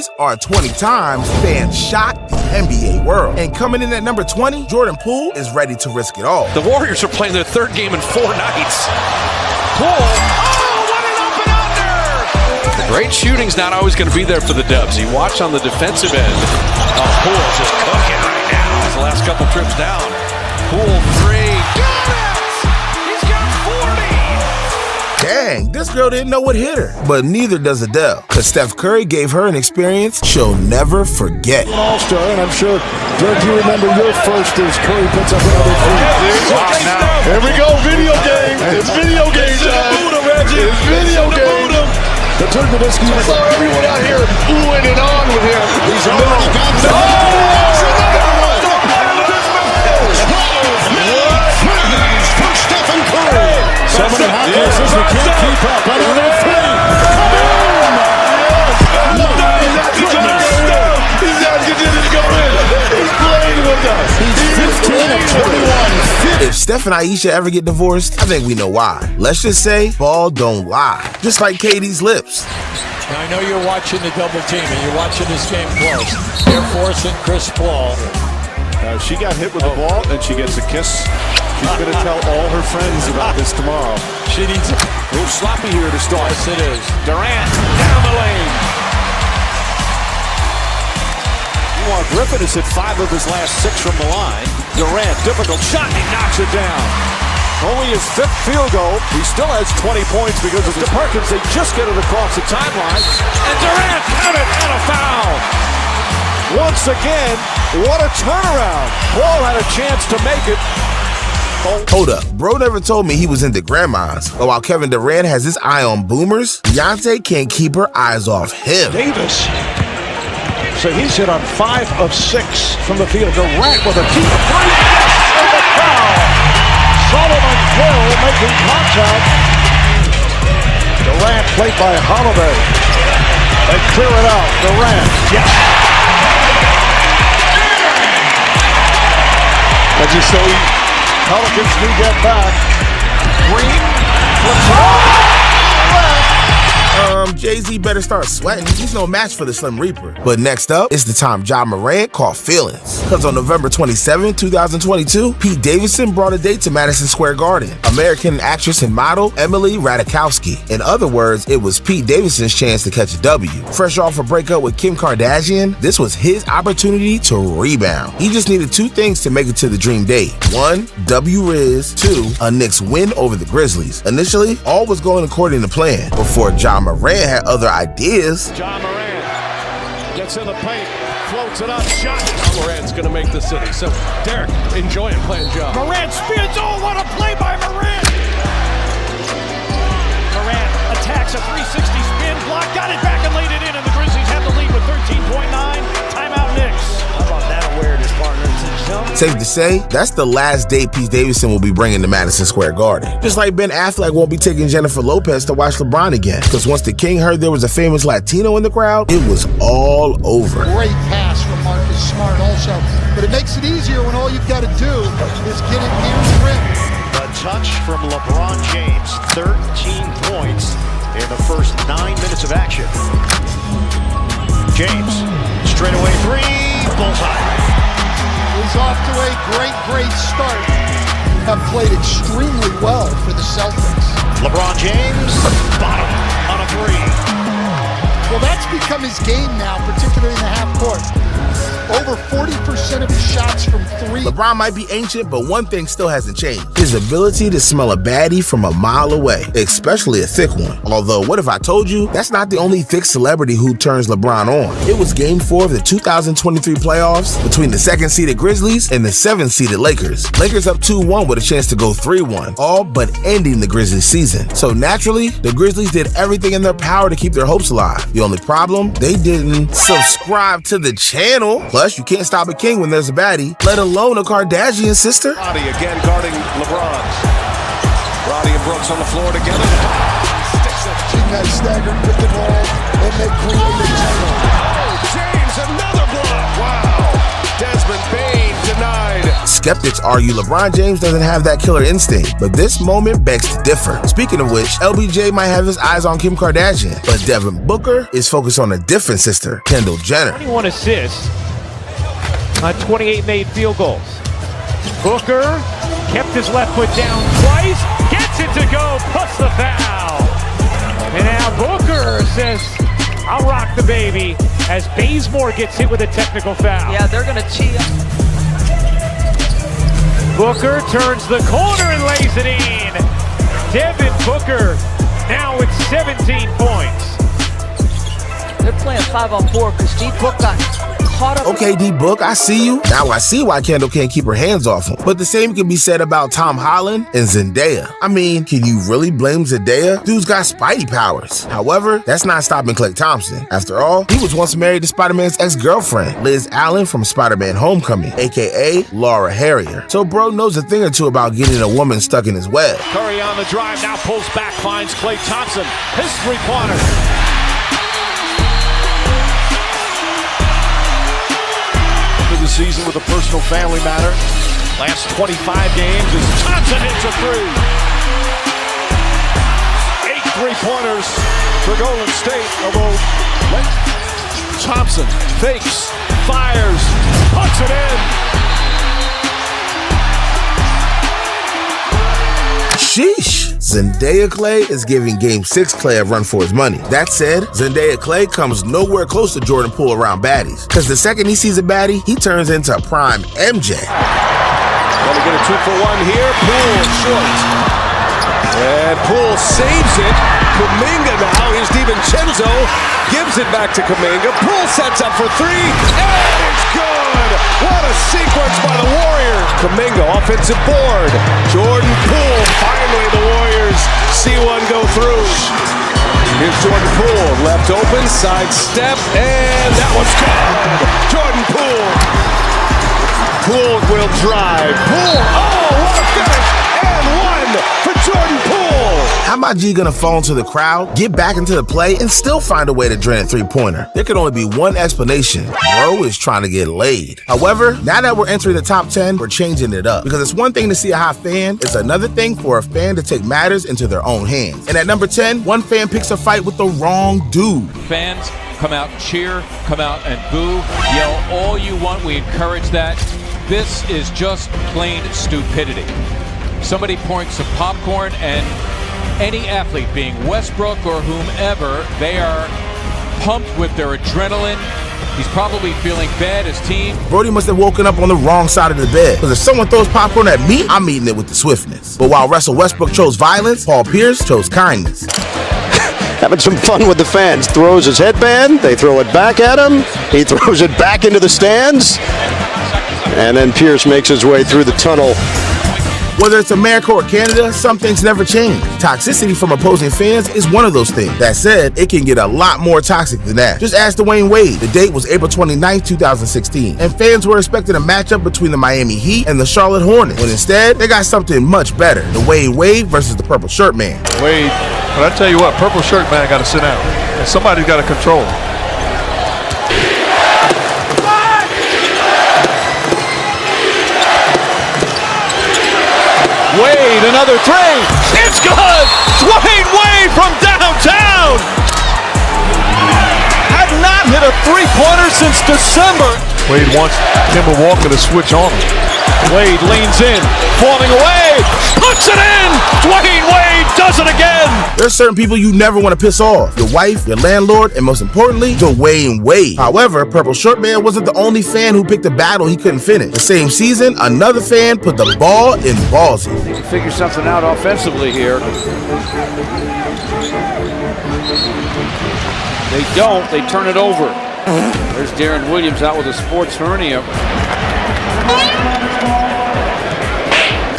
Baddies are 20 times fans shocked the NBA world. And coming in at number 20, Jordan Poole is ready to risk it all. The Warriors are playing their third game in 4 nights. Poole, oh, what an up and under! The great shooting's not always going to be there for the Dubs. You watch on the defensive end. Oh, Poole's just cooking right now. His last couple trips down. Poole 3, got it! He's got 40! Dang, this girl didn't know what hit her. But neither does Adele, because Steph Curry gave her an experience she'll never forget. All-star, and I'm sure, Dirk, you remember your first as Curry puts up another three. Here we go, video game. It's video game time. It's video game. The Turkmenisky, I saw everyone out here oohing and on with him. He's a middle. For Stephen Curry. 7.5 misses, we can't keep up. Another three. He's out to get it to go in. He's playing with us. He's 15 of 21. If Steph and Aisha ever get divorced, I think we know why. Let's just say, ball don't lie. Just like Katie's lips. Now, I know you're watching the double team and you're watching this game close. Air Force and Chris Paul. She got hit with the ball and she gets a kiss. She's going to tell all her friends about this tomorrow. She needs a little sloppy here to start. Yes, it is. Durant down the lane. Meanwhile, Griffin has hit 5 of his last 6 from the line. Durant, difficult shot, and he knocks it down. Only his 5th field goal. He still has 20 points because of the Perkins. They just get it across the timeline. And Durant, count it, and a foul. Once again, what a turnaround. Paul had a chance to make it. Hold up, bro never told me he was into grandmas. But while Kevin Durant has his eye on boomers, Beyonce can't keep her eyes off him. Davis. So he's hit on 5 of 6 from the field. Durant with a deep three. And the foul. Solomon Hill making contact. Durant played by Holiday. They clear it out. Durant. Yes. As you say, Pelicans do get back. Green flips it Jay-Z better start sweating. He's no match for the Slim Reaper. But next up, it's the time Ja Morant caught feelings. Because on November 27, 2022, Pete Davidson brought a date to Madison Square Garden. American actress and model Emily Ratajkowski. In other words, it was Pete Davidson's chance to catch a W. Fresh off a breakup with Kim Kardashian, this was his opportunity to rebound. He just needed 2 things to make it to the dream date. 1, W Riz. 2, a Knicks win over the Grizzlies. Initially, all was going according to plan. Before Ja Morant had other ideas. Ja Morant gets in the paint, floats it up, shot. Ja Morant's going to make the city. So, Derek, enjoying playing Ja. Morant spins. Oh, what a play by Morant. Morant attacks a 360 spin block, got it back and laid it in, and the Grizzlies have the lead with 13.9. Timeout Knicks. How about that awareness, partner? Safe to say, that's the last date Pete Davidson will be bringing to Madison Square Garden. Just like Ben Affleck won't be taking Jennifer Lopez to watch LeBron again. Because once the King heard there was a famous Latino in the crowd, it was all over. Great pass from Marcus Smart also. But it makes it easier when all you've got to do is get it near the rim. A touch from LeBron James. 13 points in the first 9 minutes of action. James, straightaway 3, bullseye. He's off to a great start. Have played extremely well for the Celtics. LeBron James, bottom on a 3. Well, that's become his game now, particularly in the half court. Over 40% of his shots from 3. LeBron might be ancient, but one thing still hasn't changed. His ability to smell a baddie from a mile away, especially a thick one. Although, what if I told you that's not the only thick celebrity who turns LeBron on? It was Game 4 of the 2023 playoffs between the 2nd-seeded Grizzlies and the 7th-seeded Lakers. Lakers up 2-1 with a chance to go 3-1, all but ending the Grizzlies season. So naturally, the Grizzlies did everything in their power to keep their hopes alive. The only problem, they didn't subscribe to the channel. Plus, you can't stop a king when there's a baddie, let alone a Kardashian sister. Roddy again guarding LeBron. Roddy and Brooks on the floor together. King has staggered pick and roll, and they create the channel. Oh, James, another block. Wow. Desmond Bane denied. Skeptics argue LeBron James doesn't have that killer instinct, but this moment begs to differ. Speaking of which, LBJ might have his eyes on Kim Kardashian, but Devin Booker is focused on a different sister, Kendall Jenner. 21 assists on 28 made field goals. Booker kept his left foot down twice, gets it to go, plus the foul. And now Booker says, I'll rock the baby, as Bazemore gets hit with a technical foul. Yeah, they're gonna cheat. Booker turns the corner and lays it in. Devin Booker now with 17 points. They're playing 5-on-4 because D-Book got caught up. Okay, D-Book, I see you. Now I see why Kendall can't keep her hands off him. But the same can be said about Tom Holland and Zendaya. I mean, can you really blame Zendaya? Dude's got Spidey powers. However, that's not stopping Klay Thompson. After all, he was once married to Spider-Man's ex-girlfriend, Liz Allen from Spider-Man Homecoming, aka Laura Harrier. So bro knows a thing or two about getting a woman stuck in his web. Curry on the drive, now pulls back, finds Klay Thompson. His three-pointer. The season with a personal family matter. Last 25 games as Thompson hits a three. 8 3-pointers for Golden State. Although Thompson fakes, fires, puts it in. Sheesh. Zendaya Klay is giving Game 6 Klay a run for his money. That said, Zendaya Klay comes nowhere close to Jordan Poole around baddies, because the second he sees a baddie, he turns into a prime MJ. Gonna get a 2-for-1 here. Poole short. And Poole saves it. Kuminga now. Here's DiVincenzo. Gives it back to Kuminga. Poole sets up for three. And it's good. What a sequence by the Warriors. Kuminga, offensive board. Jordan Poole. Finally, the Warriors see one go through. Here's Jordan Poole. Left open. Side step. And that one's good. Jordan Poole. Poole will drive. Poole. Oh, what a finish. And one for Jordan Poole. How about G gonna fall into the crowd, get back into the play, and still find a way to drain a three-pointer? There can only be one explanation. Bro is trying to get laid. However, now that we're entering the top 10, we're changing it up. Because it's one thing to see a hot fan, it's another thing for a fan to take matters into their own hands. And at number 10, one fan picks a fight with the wrong dude. Fans, come out and cheer, come out and boo, yell all you want. We encourage that. This is just plain stupidity. Somebody pouring some popcorn, and any athlete, being Westbrook or whomever, they are pumped with their adrenaline. He's probably feeling bad, his team. Brody must have woken up on the wrong side of the bed. Because if someone throws popcorn at me, I'm eating it with the swiftness. But while Russell Westbrook chose violence, Paul Pierce chose kindness. Having some fun with the fans. Throws his headband. They throw it back at him. He throws it back into the stands. And then Pierce makes his way through the tunnel. Whether it's America or Canada, some things never change. Toxicity from opposing fans is one of those things. That said, it can get a lot more toxic than that. Just ask Dwayne Wade. The date was April 29, 2016, and fans were expecting a matchup between the Miami Heat and the Charlotte Hornets, when instead, they got something much better. The Dwayne Wade versus the Purple Shirt Man. Wade, but I tell you what, Purple Shirt Man got to sit down, and somebody's got to control him. Wade, another three. It's good. Dwayne Wade from downtown. Had not hit a three-pointer since December. Wade wants Kemba Walker to switch on him. Wade leans in, falling away, puts it in. Dwayne Wade does it again. There's certain people you never want to piss off. Your wife, your landlord, and most importantly, Dwayne Wade. However, Purple Shirt Man wasn't the only fan who picked a battle he couldn't finish. The same season, another fan put the ball in Ballsy. They can figure something out offensively here. They don't. They turn it over. There's Darren Williams out with a sports hernia.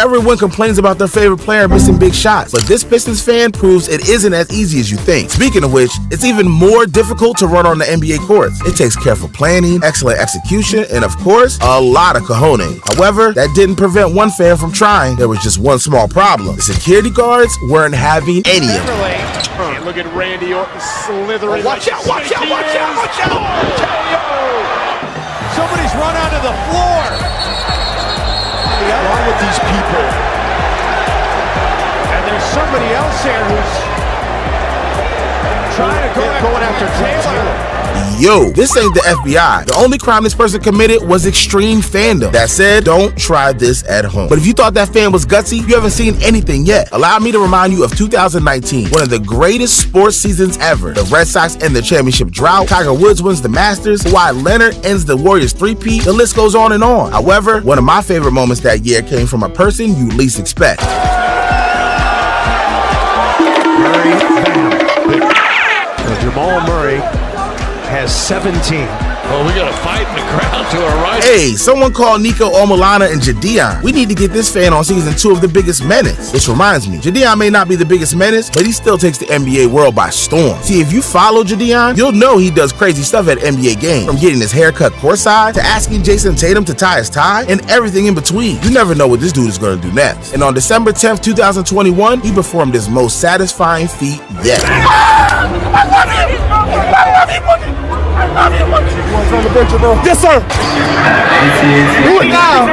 Everyone complains about their favorite player missing big shots, but this Pistons fan proves it isn't as easy as you think. Speaking of which, it's even more difficult to run on the NBA courts. It takes careful planning, excellent execution, and of course, a lot of cojones. However, that didn't prevent one fan from trying. There was just one small problem. The security guards weren't having any of it. And look at Randy Orton slithering. Watch out, watch out, watch out, watch out. Somebody's run onto the floor. What's wrong with these people? And there's somebody else here who's trying to go after Taylor. Yo, this ain't the FBI. The only crime this person committed was extreme fandom. That said, don't try this at home. But if you thought that fan was gutsy, you haven't seen anything yet. Allow me to remind you of 2019, one of the greatest sports seasons ever. The Red Sox end the championship drought, Tiger Woods wins the Masters, Kawhi Leonard ends the Warriors three-peat, the list goes on and on. However, one of my favorite moments that year came from a person you least expect. Murray, bam. So Jamal Murray has 17. Oh, we got a fight in the crowd to our right. Hey, someone called Nico Omilana and Jadian. We need to get this fan on season 2 of The Biggest Menace. Which reminds me, Jadian may not be the biggest menace, but he still takes the NBA world by storm. See, if you follow Jadian, you'll know he does crazy stuff at NBA games. From getting his hair cut courtside, to asking Jason Tatum to tie his tie, and everything in between. You never know what this dude is going to do next. And on December 10th, 2021, he performed his most satisfying feat yet. Yes, sir. Do it now.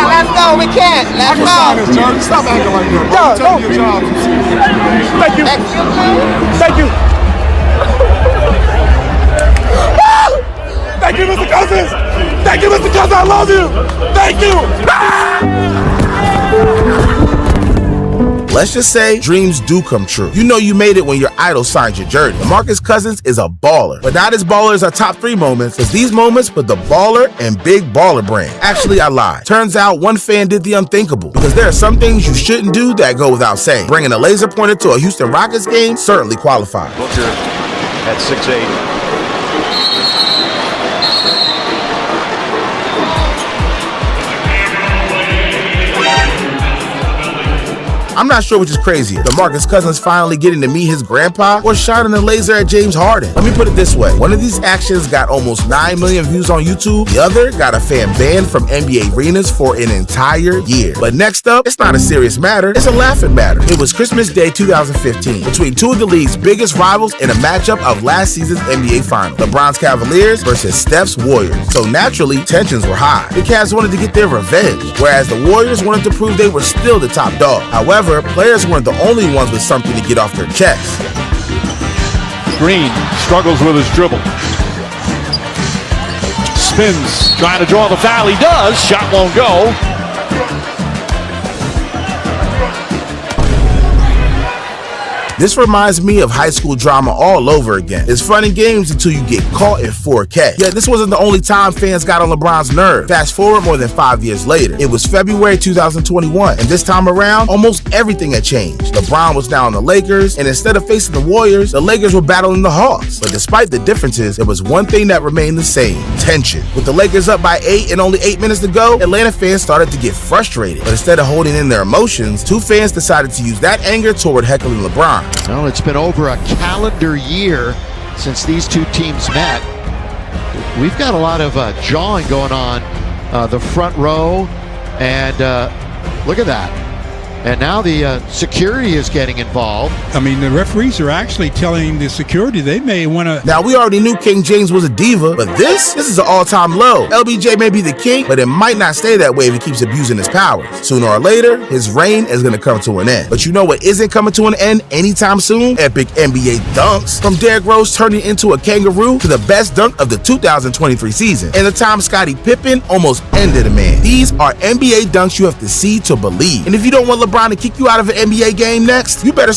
Let's go. We can't. Let's go. Stop acting like that. Tell me your job. Thank you. Thank you. Thank you, Mr. Cousins. Thank you, Mr. Cousins. I love you. Thank you. Let's just say dreams do come true. You know you made it when your idol signed your jersey. DeMarcus Cousins is a baller, but not as baller as our top 3 moments, because these moments put the baller and big baller brand. Actually, I lied. Turns out one fan did the unthinkable, because there are some things you shouldn't do that go without saying. Bringing a laser pointer to a Houston Rockets game certainly qualifies. Booker at 6'8". I'm not sure which is crazier, DeMarcus Cousins finally getting to meet his grandpa or shining a laser at James Harden. Let me put it this way. One of these actions got almost 9 million views on YouTube. The other got a fan banned from NBA arenas for an entire year. But next up, it's not a serious matter, it's a laughing matter. It was Christmas Day 2015 between 2 of the league's biggest rivals in a matchup of last season's NBA Finals. LeBron's Cavaliers versus Steph's Warriors. So naturally, tensions were high. The Cavs wanted to get their revenge, whereas the Warriors wanted to prove they were still the top dog. However, players weren't the only ones with something to get off their chests. Green struggles with his dribble. Spins, trying to draw the foul. He does. Shot won't go. This reminds me of high school drama all over again. It's fun in games until you get caught in 4K. Yet this wasn't the only time fans got on LeBron's nerve. Fast forward more than 5 years later. It was February 2021, and this time around, almost everything had changed. LeBron was now on the Lakers, and instead of facing the Warriors, the Lakers were battling the Hawks. But despite the differences, there was one thing that remained the same: tension. With the Lakers up by 8 and only 8 minutes to go, Atlanta fans started to get frustrated. But instead of holding in their emotions, 2 fans decided to use that anger toward heckling LeBron. Well, it's been over a calendar year since these 2 teams met. We've got a lot of jawing going on the front row, and look at that. And now the security is getting involved. I mean, the referees are actually telling the security they may want to... Now, we already knew King James was a diva, but this is an all-time low. LBJ may be the king, but it might not stay that way if he keeps abusing his powers. Sooner or later, his reign is going to come to an end. But you know what isn't coming to an end anytime soon? Epic NBA dunks. From Derrick Rose turning into a kangaroo to the best dunk of the 2023 season. And the time Scottie Pippen almost ended a man. These are NBA dunks you have to see to believe. And if you don't want LeBron to kick you out of an NBA game next, you better